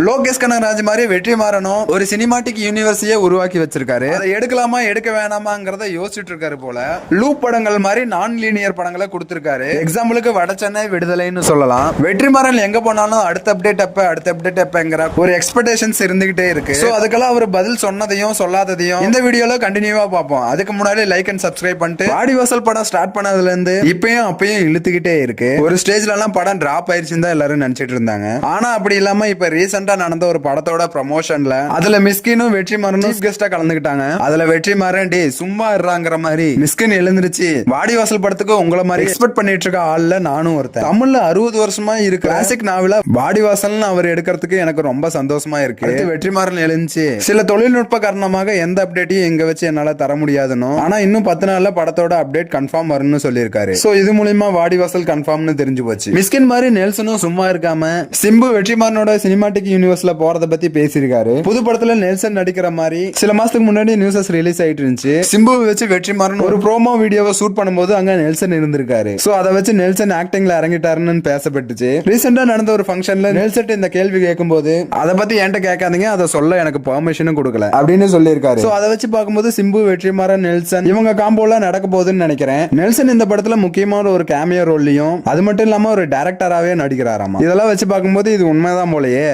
லோகேஷ் கனகராஜ் மாதிரி வெற்றிமாறனும் ஒரு சினிமாட்டிக் யூனிவர்ஸையே உருவாக்கி வச்சிருக்காரு. அதை எடுக்கலாமா எடுக்க வேணாமாங்கிறத யோசிச்சுட்டு இருக்காரு போல. லூப் படங்கள் மாதிரி நான் லீனியர் படங்களை கொடுத்திருக்காரு. எக்ஸாம்பிளுக்கு வடசென்னை விடுதலைன்னு சொல்லலாம். வெற்றிமாறன் எங்க போனாலும் அடுத்த அப்டேட் எப்பங்கிற ஒரு எக்ஸ்பெக்டேஷன்ஸ் இருந்துகிட்டே இருக்கு. சோ அதுக்கெல்லாம் அவர் பதில் சொன்னதையும் சொல்லாததையும் இந்த வீடியோல கண்டினியூவா பார்ப்போம். அதுக்கு முன்னாடி லைக் அண்ட் சப்ஸ்கிரைப் பண்ணிட்டு வாடிவாசல் படம் ஸ்டார்ட் பண்ணதுல இருந்து இப்பயும் அப்பயும் இழுத்துக்கிட்டே இருக்கு. ஒரு ஸ்டேஜ்ல எல்லாம் படம் டிராப் ஆயிருச்சுன்னு தான் எல்லாரும் நினைச்சிட்டு இருந்தாங்க. ஆனா அப்படி இல்லாம இப்ப ரீசெண்டா நடந்த ஒரு படத்தோட ப்ரமோஷன்ல அதுல மிஸ்கினும் வெற்றிமாறனும் சீஃப் கெஸ்டா கலந்துக்கிட்டாங்க. அதுல வெற்றிமாறன் டே சும்மா இருறாங்கிற மாதிரி மிஸ்கின் எழுந்திருச்சு வாடிவாசல் படத்துக்கு உங்களை மாதிரி எக்ஸ்பெக்ட் பண்ணிட்டு இருக்க ஆள்ல நானும் ஒருத்தன். தமிழ்ல 60 வருஷமா இருக்கு கிளாசிக் நாவல வாடிவாசல்னு அவர் எடுக்கிறதுக்கு எனக்கு ரொம்ப சந்தோஷமா இருக்கு. வெற்றிமாறன் எழுந்துச்சு சில தொழில்நுட்ப காரணமாக எந்த அப்டேட்டையும் இங்க வச்சு என்னால தர முடியாதுன்னு, ஆனா இன்னும் 10 நாள்ல படத்தோட அப்டேட் கன்ஃபார்ம் வரும்னு சொல்லியிருக்காரு. சோ இது மூலமா வாடிவாசல் கன்ஃபார்ம்னு தெரிஞ்சு போச்சு. மிஸ்கின் மாதிரி நெல்சனும் சும்மா இருக்காம சிம்பு வெற்றிமாறனோட சினிமாட்டிக் யூனிவர்ஸ்ல போறத பத்தி பேசியிருக்காரு. புது படத்துல நெல்சன் நடிக்கிற மாதிரி சில மாசத்துக்கு முன்னாடி நியூஸஸ் ரிலீஸ் ஆயிட்டு இருந்துச்சு. சிம்புவை வச்சு வெற்றிமாறன் ஒரு ப்ரோமோ வீடியோவை ஷூட் பண்ணும்போது அங்க நெல்சன் இருந்திருக்காரு. சோ அதை வச்சு நெல்சன் ஆக்டிங்ல இறங்கிட்டாருன்னு பேசப்பட்டுச்சு. ரீசெண்டா நடந்த ஒரு ஃபங்க்ஷன்ல நெல்சன் இந்த கேள்வி கேட்கும்போது அதை பத்தி என்கிட்ட கேட்காதீங்க, அதை சொல்ல எனக்கு பெர்மிஷனும் கொடுக்கல அப்படின்னு சொல்லியிருக்காரு. சோ அதை வச்சு பார்க்கும்போது சிம்பு வெற்றிமாறன் நெல்சன் இவங்க காம்போல நடக்க போகுதுன்னு நினைக்கிறேன். நெல்சன் இந்த படத்துல முக்கியமான ஒரு கேமியோ ரோல்லையும் அது மட்டும் இல்லாம ஒரு டைரக்டராவே நடிக்கிறாராமா. இதெல்லாம் வச்சு பார்க்கும்போது இது உண்மைதான் போலயே.